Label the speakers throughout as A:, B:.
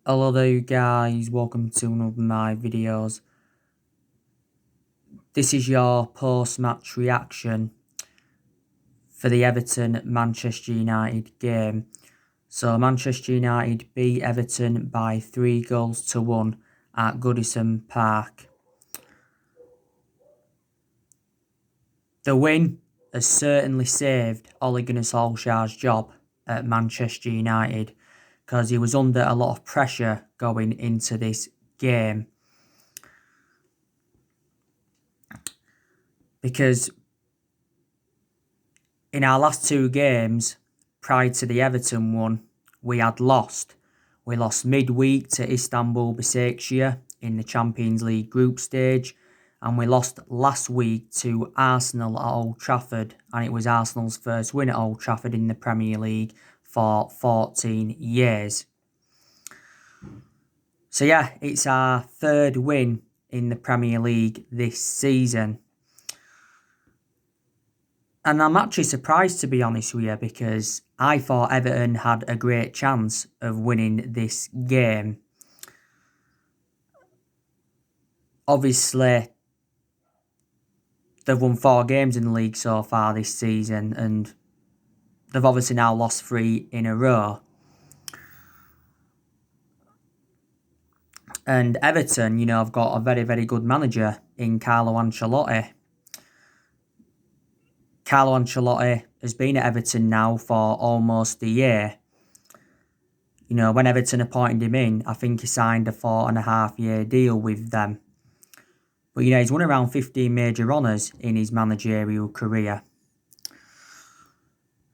A: Hello there you guys, welcome to one of my videos. This is your post-match reaction for the Everton-Manchester United game. So Manchester United beat Everton by 3-1 at Goodison Park. The win has certainly saved Ole Gunnar Solskjaer's job at Manchester United because he was under a lot of pressure going into this game. Because in our last two games, prior to the Everton one, we had lost. We lost midweek to Istanbul Başakşehir in the Champions League group stage, and we lost last week to Arsenal at Old Trafford, and it was Arsenal's first win at Old Trafford in the Premier League for 14 years. So yeah, it's our third win in the Premier League this season. And I'm actually surprised, to be honest with you, because I thought Everton had a great chance of winning this game. Obviously, they've won 4 games in the league so far this season, and they've obviously now lost 3 in a row. And Everton, have got a very, very good manager in Carlo Ancelotti. Carlo Ancelotti has been at Everton now for almost a year. When Everton appointed him in, I think he signed a 4.5-year deal with them. But, he's won around 15 major honours in his managerial career.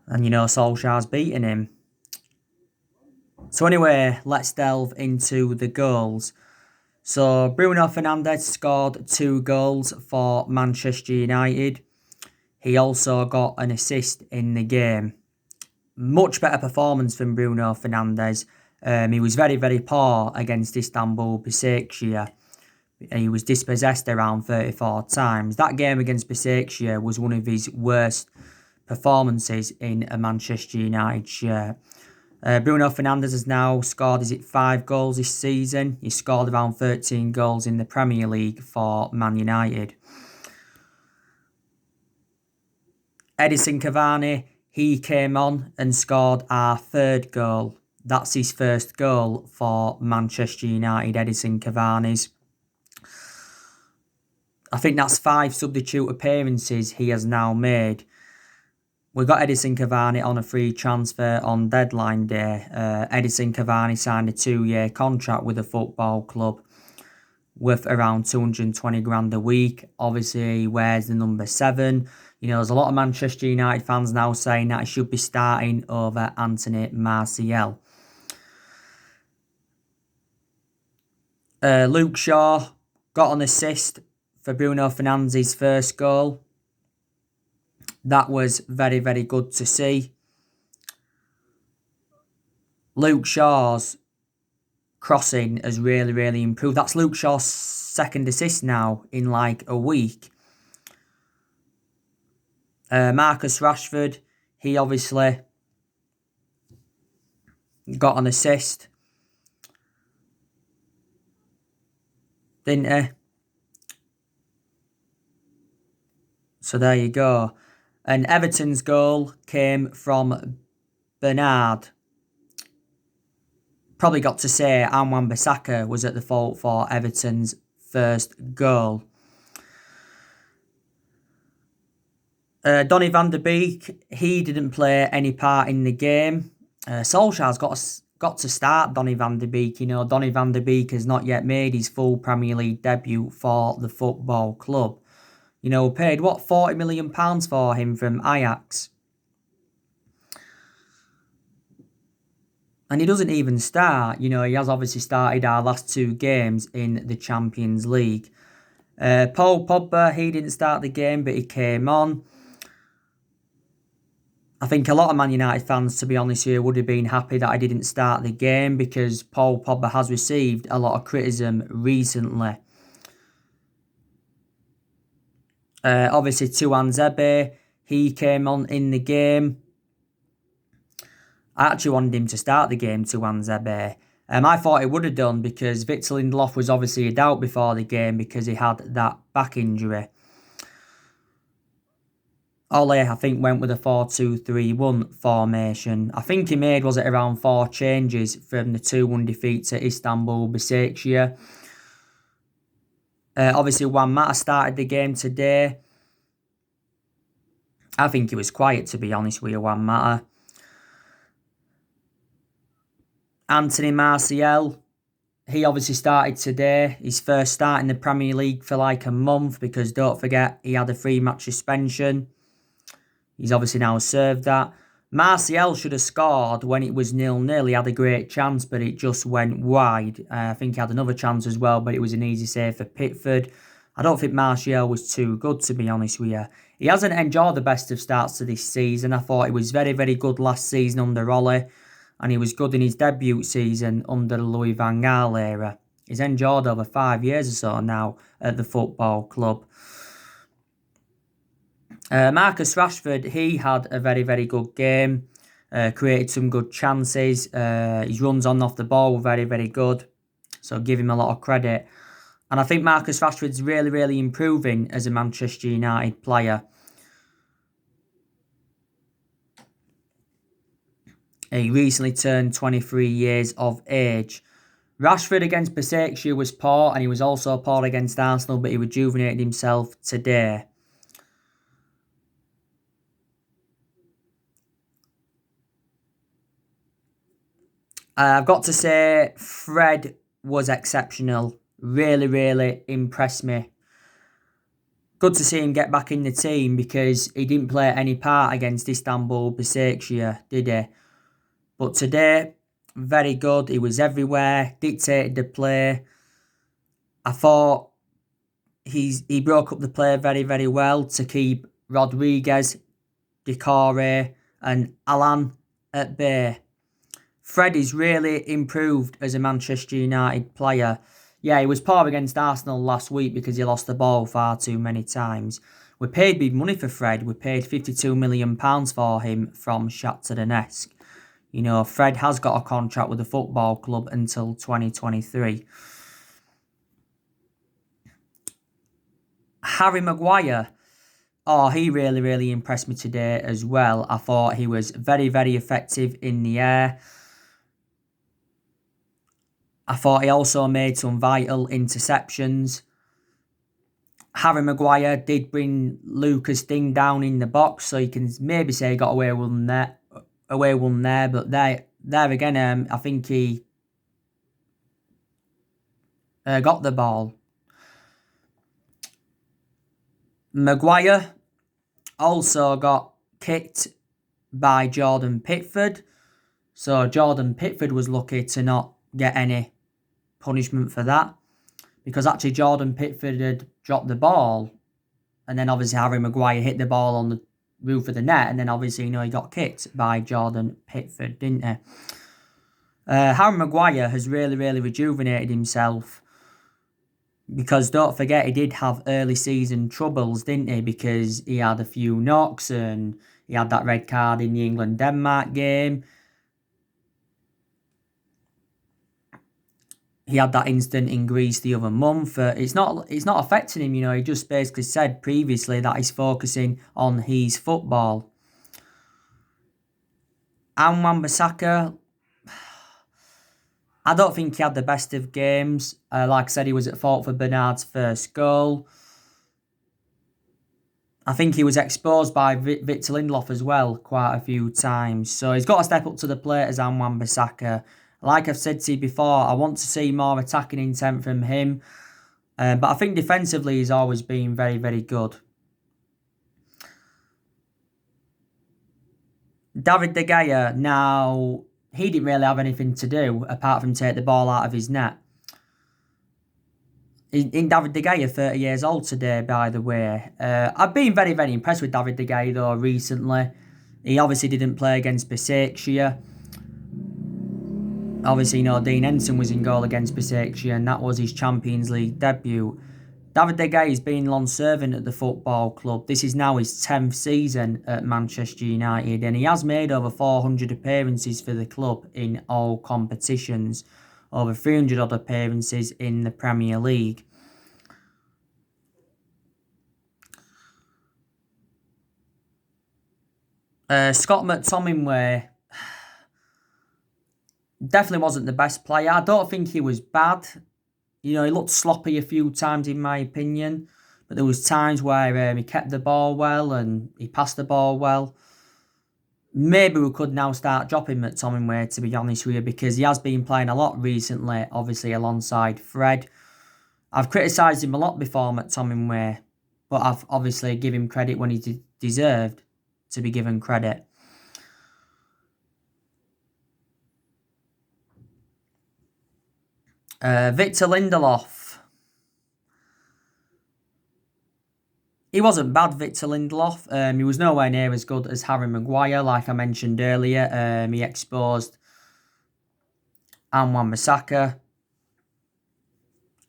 A: And, Solskjaer's beaten him. So anyway, let's delve into the goals. So Bruno Fernandes scored 2 goals for Manchester United. He also got an assist in the game. Much better performance from Bruno Fernandes. He was very, very poor against Istanbul Başakşehir. He was dispossessed around 34 times. That game against Başakşehir was one of his worst performances in a Manchester United shirt. Bruno Fernandes has now scored, 5 goals this season? He scored around 13 goals in the Premier League for Man United. Edinson Cavani, he came on and scored our 3rd goal. That's his first goal for Manchester United, Edinson Cavani's. I think that's 5 substitute appearances he has now made. We got Edinson Cavani on a free transfer on deadline day. Edinson Cavani signed a 2-year contract with a football club worth around 220 grand a week. Obviously, he wears the number 7. There's a lot of Manchester United fans now saying that he should be starting over Anthony Martial. Luke Shaw got an assist for Bruno Fernandes' first goal. That was very, very good to see. Luke Shaw's crossing has really, really improved. That's Luke Shaw's 2nd assist now in like a week. Marcus Rashford, he obviously got an assist, didn't he? So there you go. And Everton's goal came from Bernard. Probably got to say Wan-Bissaka was at the fault for Everton's first goal. Donny van der Beek, he didn't play any part in the game. Solskjaer's got to start Donny van der Beek. Donny van der Beek has not yet made his full Premier League debut for the football club. We paid, £40 million for him from Ajax. And he doesn't even start. He has obviously started our last 2 games in the Champions League. Paul Pogba, he didn't start the game, but he came on. I think a lot of Man United fans, to be honest here, would have been happy that I didn't start the game because Paul Pogba has received a lot of criticism recently. Obviously, Tuanzebe, he came on in the game. I actually wanted him to start the game, Tuanzebe. I thought he would have done because Victor Lindelof was obviously a doubt before the game because he had that back injury. Ole, I think, went with a 4-2-3-1 formation. I think he made, was it around 4 changes from the 2-1 defeat to Istanbul Başakşehir. Obviously, Juan Mata started the game today. I think he was quiet, to be honest with you, Juan Mata. Anthony Martial, he obviously started today. His first start in the Premier League for like a month because don't forget, he had a 3-match suspension. He's obviously now served that. Martial should have scored when it was 0-0. He had a great chance, but it just went wide. I think he had another chance as well, but it was an easy save for Pickford. I don't think Martial was too good, to be honest with you. He hasn't enjoyed the best of starts to this season. I thought he was very, very good last season under Ole, and he was good in his debut season under the Louis van Gaal era. He's enjoyed over 5 years or so now at the football club. Marcus Rashford, he had a very, very good game. Created some good chances. His runs on and off the ball were very, very good. So give him a lot of credit. And I think Marcus Rashford's really, really improving as a Manchester United player. He recently turned 23 years of age. Rashford against Başakşehir was poor, and he was also poor against Arsenal, but he rejuvenated himself today. I've got to say, Fred was exceptional. Really, really impressed me. Good to see him get back in the team because he didn't play any part against Istanbul Başakşehir, did he? But today, very good. He was everywhere, dictated the play. I thought he broke up the play very, very well to keep Rodriguez, Decore and Alan at bay. Fred is really improved as a Manchester United player. Yeah, he was poor against Arsenal last week because he lost the ball far too many times. We paid big money for Fred. We paid £52 million for him from Shakhtar Donetsk. You know, Fred has got a contract with the football club until 2023. Harry Maguire. Oh, he really, really impressed me today as well. I thought he was very, very effective in the air. I thought he also made some vital interceptions. Harry Maguire did bring Lucas Digne down in the box, so you can maybe say he got away with one there. But there again, I think he got the ball. Maguire also got kicked by Jordan Pickford. So Jordan Pickford was lucky to not get any punishment for that. Because actually Jordan Pickford had dropped the ball. And then obviously Harry Maguire hit the ball on the roof of the net. And then obviously, you know, he got kicked by Jordan Pickford, didn't he? Harry Maguire has really, really rejuvenated himself. Because don't forget, he did have early season troubles, didn't he? Because he had a few knocks and he had that red card in the England-Denmark game. He had that incident in Greece the other month. It's not affecting him, you know. He just basically said previously that he's focusing on his football. And Wan-Bissaka, I don't think he had the best of games. Like I said, he was at fault for Bernard's first goal. I think he was exposed by Victor Lindelof as well quite a few times. So he's got to step up to the plate as Wan-Bissaka. Like I've said to you before, I want to see more attacking intent from him. But I think defensively he's always been very, very good. David De Gea, now, he didn't really have anything to do apart from take the ball out of his net. In David De Gea, 30 years old today, by the way. I've been very, very impressed with David De Gea, though, recently. He obviously didn't play against Başakşehir. Obviously, you know, Dean Henson was in goal against Başakşehir, and that was his Champions League debut. David De Gea has been long serving at the football club. This is now his 10th season at Manchester United, and he has made over 400 appearances for the club in all competitions. over 300 odd appearances in the Premier League. Scott McTominay definitely wasn't the best player. I don't think he was bad. He looked sloppy a few times in my opinion. But there was times where he kept the ball well and he passed the ball well. Maybe we could now start dropping McTominay, to be honest with you, because he has been playing a lot recently, obviously alongside Fred. I've criticised him a lot before, McTominay, but I've obviously given him credit when he deserved to be given credit. Victor Lindelof. He wasn't bad, Victor Lindelof. He was nowhere near as good as Harry Maguire, like I mentioned earlier. He exposed Wan-Bissaka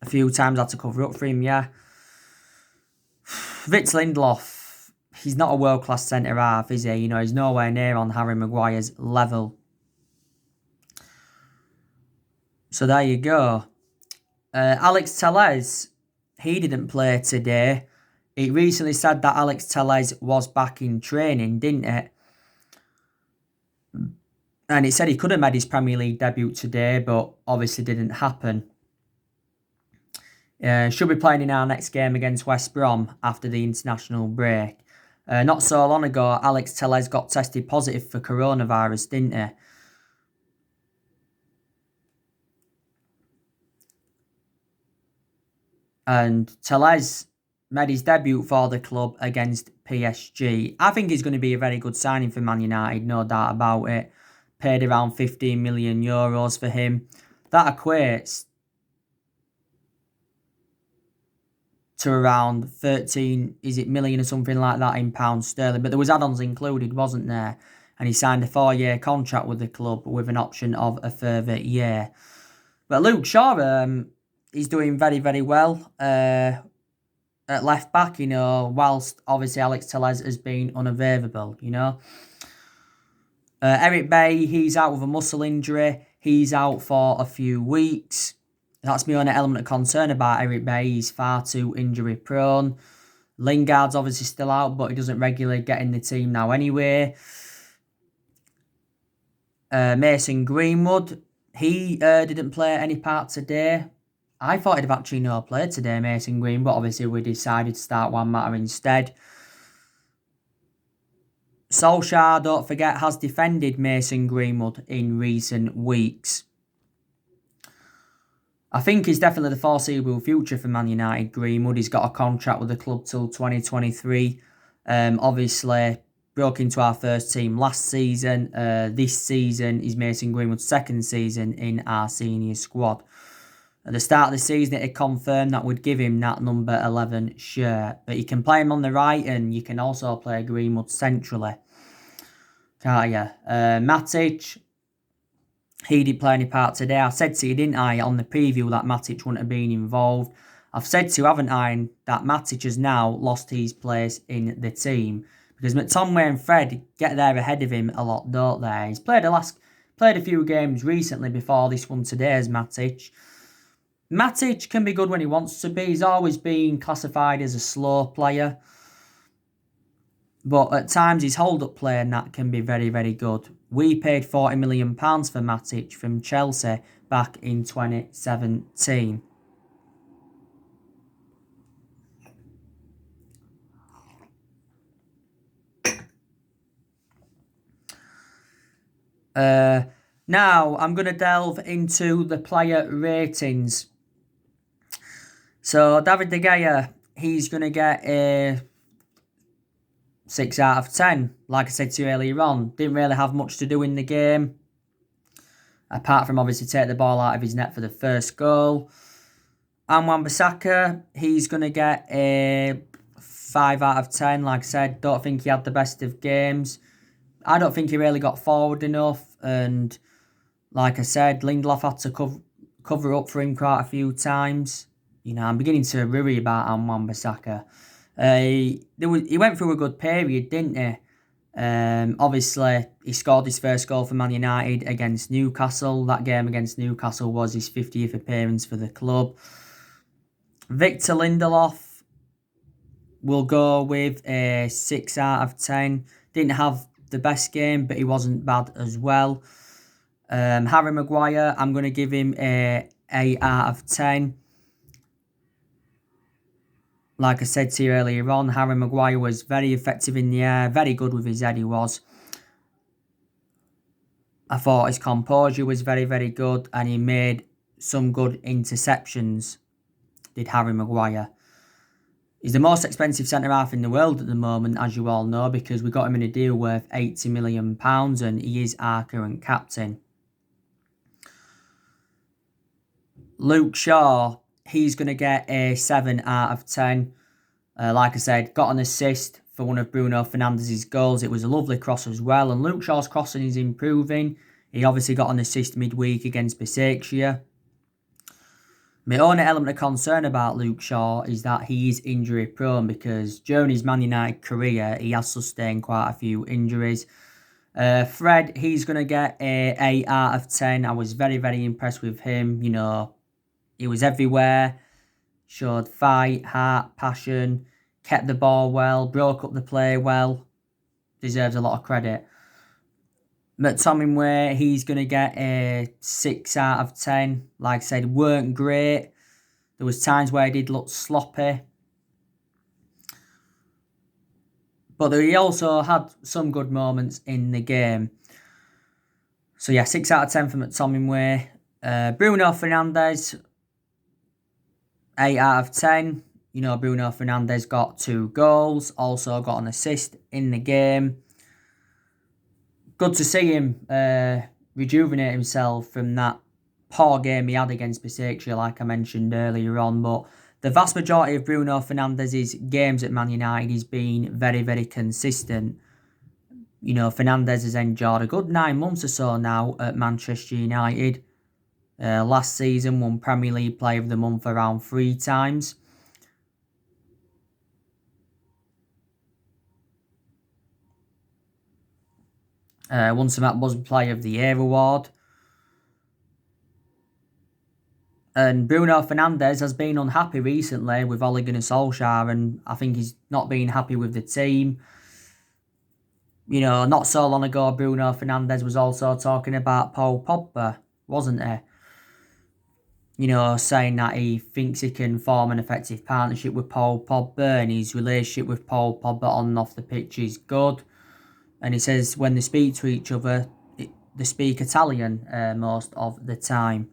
A: a few times, had to cover up for him, yeah. Victor Lindelof, he's not a world-class centre-half, is he? He's nowhere near on Harry Maguire's level. So there you go. Alex Telles, he didn't play today. It recently said that Alex Telles was back in training, didn't it? And it said he could have made his Premier League debut today, but obviously didn't happen. Should be playing in our next game against West Brom after the international break. Not so long ago, Alex Telles got tested positive for coronavirus, didn't he? And Telles made his debut for the club against PSG. I think he's going to be a very good signing for Man United, no doubt about it. Paid around 15 million euros for him. That equates to around 13, million or something like that in pounds sterling. But there was add-ons included, wasn't there? And he signed a 4-year contract with the club with an option of a further year. But Luke Shaw, he's doing very, very well at left back, whilst obviously Alex Telles has been unavailable, Eric Bailly, he's out with a muscle injury. He's out for a few weeks. That's my only element of concern about Eric Bailly. He's far too injury prone. Lingard's obviously still out, but he doesn't regularly get in the team now anyway. Mason Greenwood, he didn't play any part today. I thought he'd have actually not played today, Mason Green, but obviously we decided to start Juan Mata instead. Solskjaer, don't forget, has defended Mason Greenwood in recent weeks. I think he's definitely the foreseeable future for Man United, Greenwood. He's got a contract with the club till 2023. Obviously, broke into our first team last season. This season is Mason Greenwood's second season in our senior squad. At the start of the season, it confirmed that we'd give him that number 11 shirt. But you can play him on the right and you can also play Greenwood centrally. Can't you? Matic, he didn't play any part today. I said to you, didn't I, on the preview that Matic wouldn't have been involved. I've said to you, haven't I, that Matic has now lost his place in the team. Because McTominay and Fred get there ahead of him a lot, don't they? He's played a few games recently before this one today as Matic. Matic can be good when he wants to be. He's always been classified as a slow player. But at times his hold-up play and that can be very, very good. We paid £40 million for Matic from Chelsea back in 2017. Now I'm going to delve into the player ratings. So David De Gea, he's going to get a 6 out of 10. Like I said to you earlier on, didn't really have much to do in the game. Apart from obviously take the ball out of his net for the first goal. And Wan-Bissaka, he's going to get a 5 out of 10. Like I said, don't think he had the best of games. I don't think he really got forward enough. And like I said, Lindelof had to cover up for him quite a few times. I'm beginning to worry about Wan-Bissaka. He went through a good period, didn't he? Obviously, he scored his first goal for Man United against Newcastle. That game against Newcastle was his 50th appearance for the club. Victor Lindelof will go with a 6 out of 10. Didn't have the best game, but he wasn't bad as well. Harry Maguire, I'm going to give him a 8 out of 10. Like I said to you earlier on, Harry Maguire was very effective in the air, very good with his head, he was. I thought his composure was very, very good, and he made some good interceptions, did Harry Maguire. He's the most expensive centre-half in the world at the moment, as you all know, because we got him in a deal worth £80 million, and he is our current captain. Luke Shaw, he's going to get a 7 out of 10. Like I said, got an assist for one of Bruno Fernandes's goals. It was a lovely cross as well, and Luke Shaw's crossing is improving. He obviously got an assist midweek against Besiktas. My only element of concern about Luke Shaw is that he is injury prone, because during his Man United career, he has sustained quite a few injuries. Fred, he's going to get a 8 out of 10. I was very, very impressed with him. You know, he was everywhere, showed fight, heart, passion, kept the ball well, broke up the play well. Deserves a lot of credit. McTominay, he's going to get a 6 out of 10. Like I said, weren't great. There was times where he did look sloppy. But he also had some good moments in the game. So yeah, 6 out of 10 for McTominay. Bruno Fernandes, 8 out of 10. You know, Bruno Fernandes got 2 goals. Also got an assist in the game. Good to see him rejuvenate himself from that poor game he had against Besiktas, like I mentioned earlier on. But the vast majority of Bruno Fernandes' games at Man United, he's been very, very consistent. You know, Fernandes has enjoyed a good 9 months or so now at Manchester United. Last season, won Premier League Player of the Month around 3 times. Won some Atbuzz Player of the Year award. And Bruno Fernandes has been unhappy recently with Ole Gunnar Solskjaer, and I think he's not been happy with the team. You know, not so long ago, Bruno Fernandes was also talking about Paul Pogba, wasn't he? You know, saying that he thinks he can form an effective partnership with Paul Pogba, and his relationship with Paul Pogba on and off the pitch is good. And he says when they speak to each other, they speak Italian most of the time.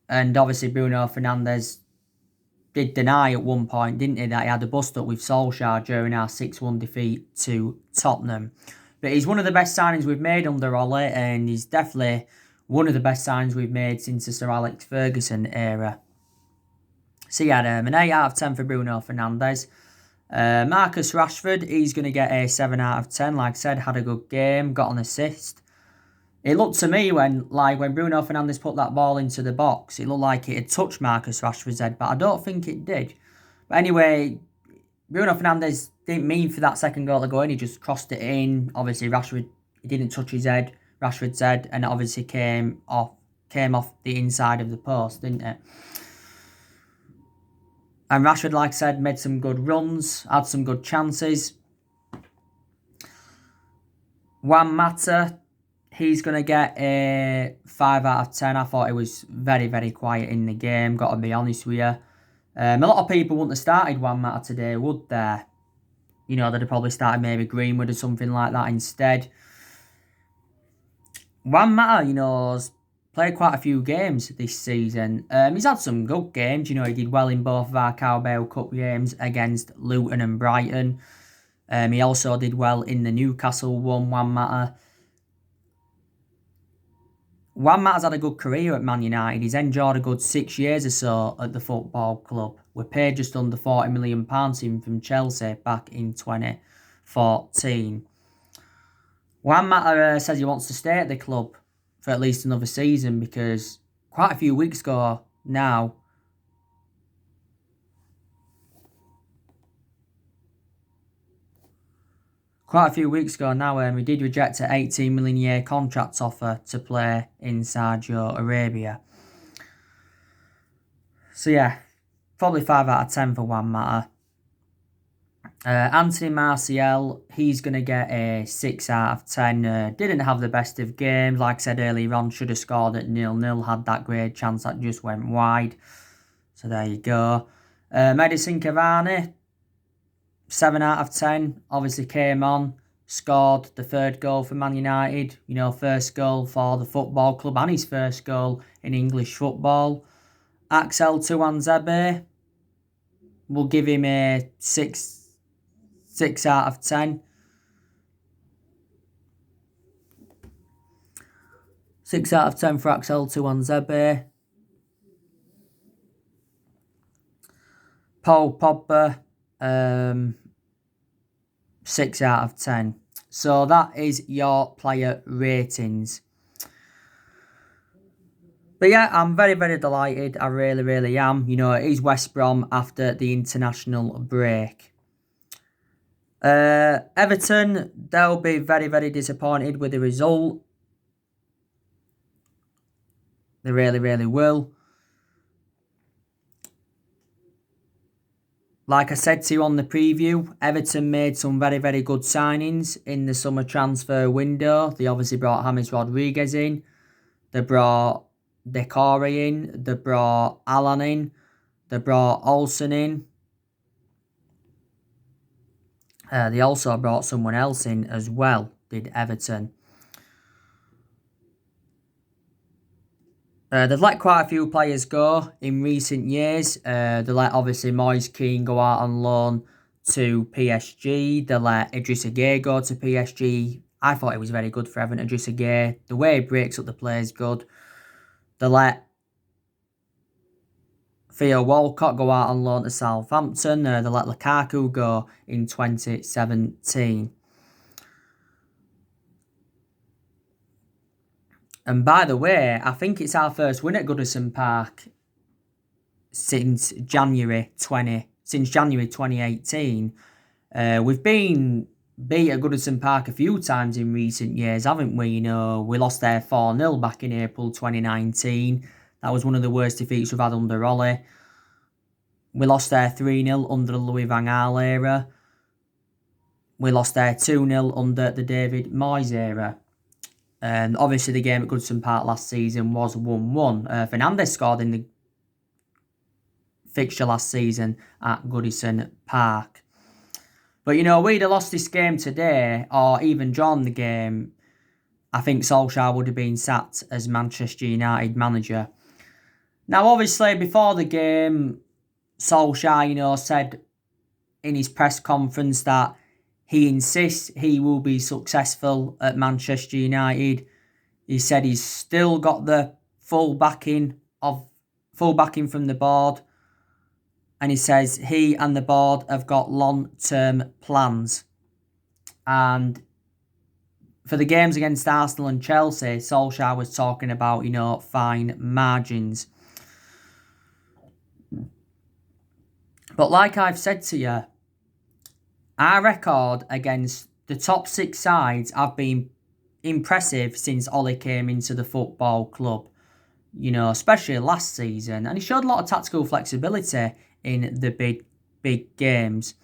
A: And obviously Bruno Fernandes did deny at one point, didn't he, that he had a bust-up with Solskjaer during our 6-1 defeat to Tottenham. But he's one of the best signings we've made under Ole, and he's definitely one of the best signings we've made since the Sir Alex Ferguson era. So yeah, an 8 out of 10 for Bruno Fernandes. Marcus Rashford, he's going to get a 7 out of 10. Like I said, had a good game, got an assist. It looked to me when Bruno Fernandes put that ball into the box, it looked like it had touched Marcus Rashford's head, but I don't think it did. But anyway, Bruno Fernandes didn't mean for that second goal to go in. He just crossed it in. Obviously, Rashford, he didn't touch his head, Rashford's head, and it obviously came off the inside of the post, didn't it? And Rashford, like I said, made some good runs, had some good chances. Juan Mata, he's going to get a 5 out of 10. I thought he was very, very quiet in the game, got to be honest with you. A lot of people wouldn't have started Juan Mata today, would they? You know, they'd have probably started maybe Greenwood or something like that instead. Juan Mata, you know, has played quite a few games this season. He's had some good games. You know, he did well in both of our Carabao Cup games against Luton and Brighton. He also did well in the Newcastle one, Juan Mata. Juan Mata's had a good career at Man United. He's enjoyed a good 6 years or so at the football club. We paid just under £40 million to him from Chelsea back in 2014. Juan Mata says he wants to stay at the club for at least another season, because quite a few weeks ago now, quite a few weeks ago now, he did reject an 18 million a year contract offer to play in Saudi Arabia. So yeah, probably 5 out of 10 for one matter. Anthony Martial, he's going to get a 6 out of 10. Didn't have the best of games. Like I said earlier on, should have scored at 0-0. Had that great chance that just went wide. So there you go. Edinson Cavani, 7 out of 10. Obviously came on, scored the third goal for Man United. You know, first goal for the football club and his first goal in English football. Axel Tuanzebe, we'll give him a 6 out of 10. 6 out of 10 for Axel Tuanzebe. Paul Pogba, 6 out of 10. So that is your player ratings. But yeah, I'm very, very delighted. I really, really am. You know, it is West Brom after the international break. Everton, they'll be very, very disappointed with the result. They really, really will. Like I said to you on the preview, Everton made some very, very good signings in the summer transfer window. They obviously brought James Rodriguez in. They brought Decore in. They brought Alan in. They brought Olsen in. They also brought someone else in as well, did Everton. They've let quite a few players go in recent years. They let obviously Moise Kean go out on loan to PSG. They let Idrissa Gueye go to PSG. I thought it was very good for Everton, Idrissa Gueye. The way he breaks up the play is good. They let Theo Walcott go out on loan to Southampton. They let Lukaku go in 2017. And by the way, I think it's our first win at Goodison Park since January 2018. We've been beat at Goodison Park a few times in recent years, haven't we? You know, we lost there 4-0 back in April 2019. That was one of the worst defeats we've had under Ollie. We lost there 3-0 under the Louis van Gaal era. We lost there 2-0 under the David Moyes era. Obviously, the game at Goodison Park last season was 1-1. Fernandes scored in the fixture last season at Goodison Park. But, you know, we'd have lost this game today, or even drawn the game, I think Solskjaer would have been sacked as Manchester United manager. Now, obviously, before the game, Solskjaer, you know, said in his press conference that he insists he will be successful at Manchester United. He said he's still got the full backing from the board. And he says he and the board have got long-term plans. And for the games against Arsenal and Chelsea, Solskjaer was talking about, you know, fine margins. But like I've said to you, our record against the top 6 sides have been impressive since Ollie came into the football club. You know, especially last season. And he showed a lot of tactical flexibility in the big games.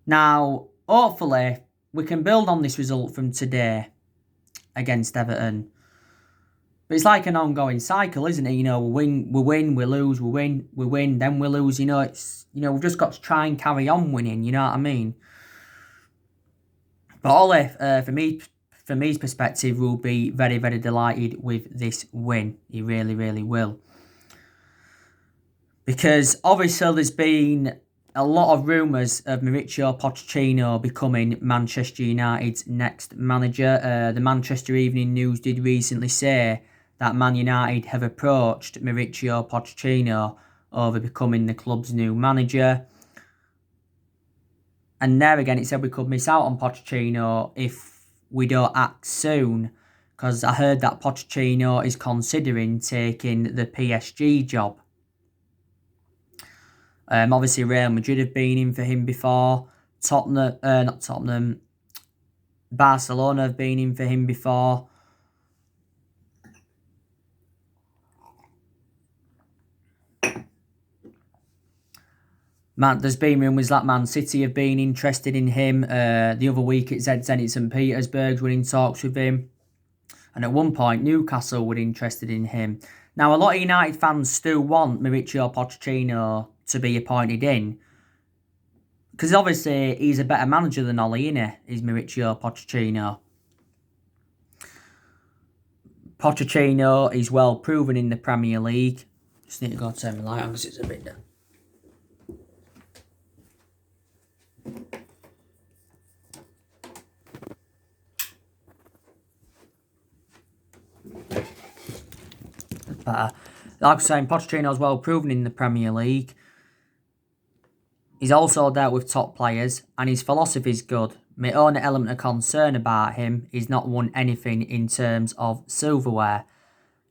A: Now, hopefully, we can build on this result from today against Everton. But it's like an ongoing cycle, isn't it? You know, we win, we lose, we win, then we lose. You know, we've just got to try and carry on winning. You know what I mean? But Ollie, from his perspective, will be very, very delighted with this win. He really, really will. Because obviously there's been a lot of rumours of Mauricio Pochettino becoming Manchester United's next manager. The Manchester Evening News did recently say that Man United have approached Mauricio Pochettino over becoming the club's new manager. And there again, it said we could miss out on Pochettino if we don't act soon. Because I heard that Pochettino is considering taking the PSG job. Obviously, Real Madrid have been in for him before. Barcelona have been in for him before. There's been rumours that Man City have been interested in him. The other week it said Zenit St Petersburg's were in talks with him. And at one point Newcastle were interested in him. Now a lot of United fans still want Mauricio Pochettino to be appointed in. Because obviously he's a better manager than Oli, innit? He's Mauricio Pochettino. Pochettino is well proven in the Premier League. Just need to go turn my light on because it's a bit... Like I was saying, Pochettino's well proven in the Premier League. He's also dealt with top players, and his philosophy's good. My only element of concern about him, he's not won anything in terms of silverware.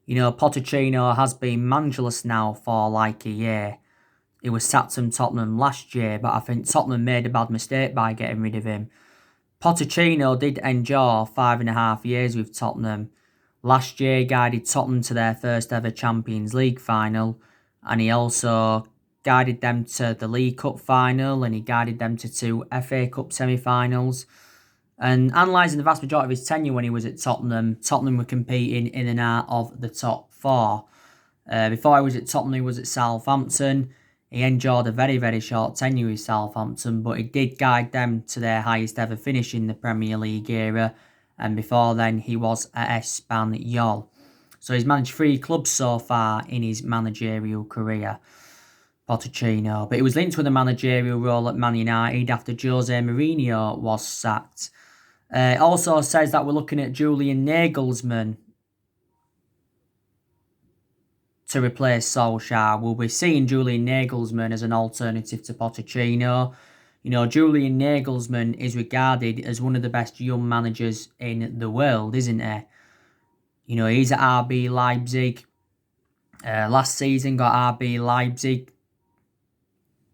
A: You know, Pochettino has been managerless now for like a year. He was sacked from Tottenham last year, but I think Tottenham made a bad mistake by getting rid of him. Pochettino did endure 5.5 years with Tottenham. Last year, he guided Tottenham to their first ever Champions League final, and he also guided them to the League Cup final, and he guided them to 2 FA Cup semi-finals. And analysing the vast majority of his tenure when he was at Tottenham, Tottenham were competing in and out of the top 4. Before he was at Tottenham, he was at Southampton. He endured a very, very short tenure with Southampton, but he did guide them to their highest ever finish in the Premier League era. And before then, he was at Espanyol. So he's managed 3 clubs so far in his managerial career, Pochettino. But he was linked with a managerial role at Man United after Jose Mourinho was sacked. It also says that we're looking at Julian Nagelsmann to replace Solskjaer. We'll be seeing Julian Nagelsmann as an alternative to Pochettino. You know, Julian Nagelsmann is regarded as one of the best young managers in the world, isn't he? You know, he's at RB Leipzig. Last season got RB Leipzig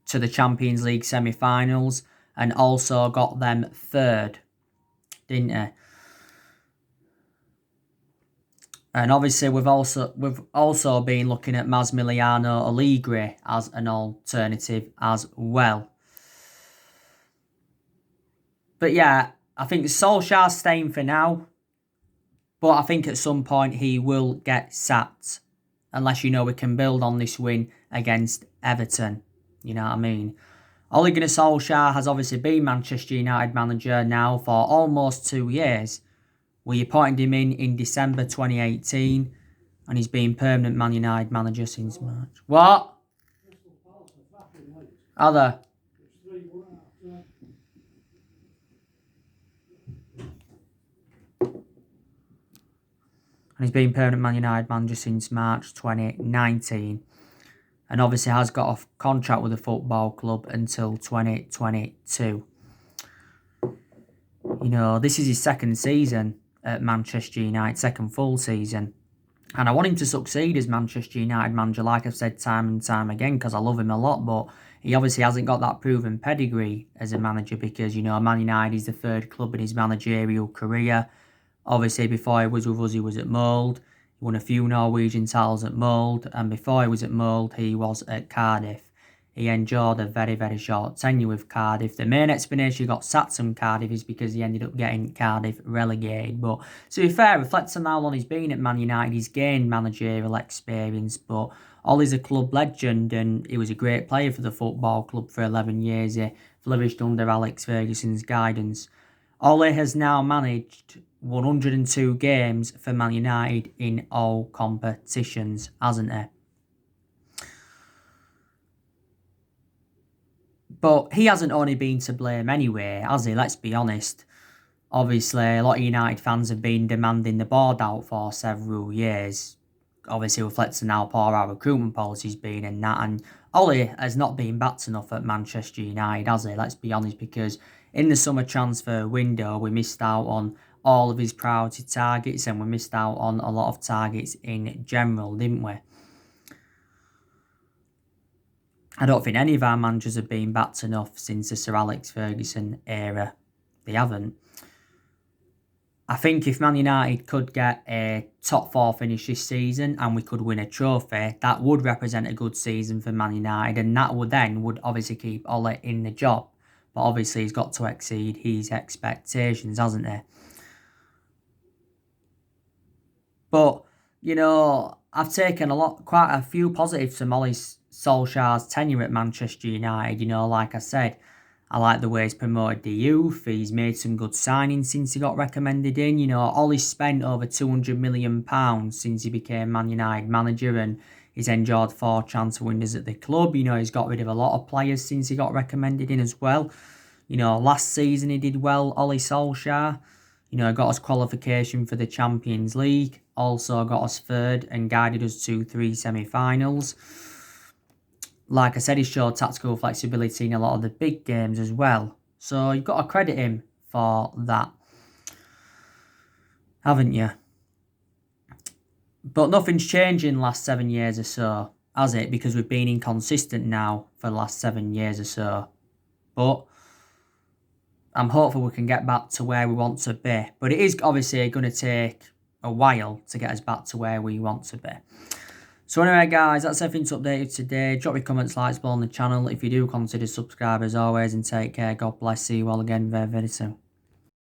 A: to the Champions League semi-finals and also got them 3rd, didn't he? And obviously we've also been looking at Massimiliano Allegri as an alternative as well. But yeah, I think Solskjaer's staying for now. But I think at some point he will get sacked. Unless, you know, we can build on this win against Everton. You know what I mean? Ole Gunnar Solskjaer has obviously been Manchester United manager now for almost 2 years. We appointed him in December 2018. And he's been permanent Man United manager since March. What? Are there? And he's been permanent Man United manager since March 2019. And obviously has got a contract with the football club until 2022. You know, this is his 2nd season at Manchester United, 2nd full season. And I want him to succeed as Manchester United manager, like I've said time and time again, because I love him a lot. But he obviously hasn't got that proven pedigree as a manager because, you know, Man United is the 3rd club in his managerial career. Obviously, before he was with us, he was at Mould. He won a few Norwegian titles at Mould. And before he was at Mould, he was at Cardiff. He endured a very, very short tenure with Cardiff. The main explanation he got sacked from Cardiff is because he ended up getting Cardiff relegated. But to be fair, reflecting how long he's been at Man United, he's gained managerial experience. But Ollie's a club legend and he was a great player for the football club for 11 years. He flourished under Alex Ferguson's guidance. Ollie has now managed 102 games for Man United in all competitions, hasn't he? But he hasn't only been to blame anyway, has he? Let's be honest. Obviously, a lot of United fans have been demanding the board out for several years. Obviously, reflecting how poor our recruitment policy's been and that. And Ollie has not been backed enough at Manchester United, has he? Let's be honest, because in the summer transfer window, we missed out on all of his priority targets and we missed out on a lot of targets in general, didn't we? I don't think any of our managers have been backed enough since the Sir Alex Ferguson era. They haven't. I think if Man United could get a top 4 finish this season and we could win a trophy, that would represent a good season for Man United, and that would obviously keep Ole in the job. But obviously he's got to exceed his expectations, hasn't he? But, I've taken quite a few positives from Ole Solskjaer's tenure at Manchester United. Like I said, I like the way he's promoted the youth. He's made some good signings since he got recommended in. Ollie's spent over £200 million since he became Man United manager, and he's enjoyed 4 transfer windows at the club. He's got rid of a lot of players since he got recommended in as well. Last season he did well, Ollie Solskjaer. Got us qualification for the Champions League. Also got us third and guided us to 3 semi-finals. Like I said, he showed tactical flexibility in a lot of the big games as well. So you've got to credit him for that, haven't you? But nothing's changed in the last 7 years or so, has it? Because we've been inconsistent now for the last 7 years or so. But I'm hopeful we can get back to where we want to be. But it is obviously going to take a while to get us back to where we want to be. So anyway, guys, that's everything to update you today. Drop your comments, likes below on the channel. If you do, consider subscribe as always, and take care. God bless you all again very, very soon.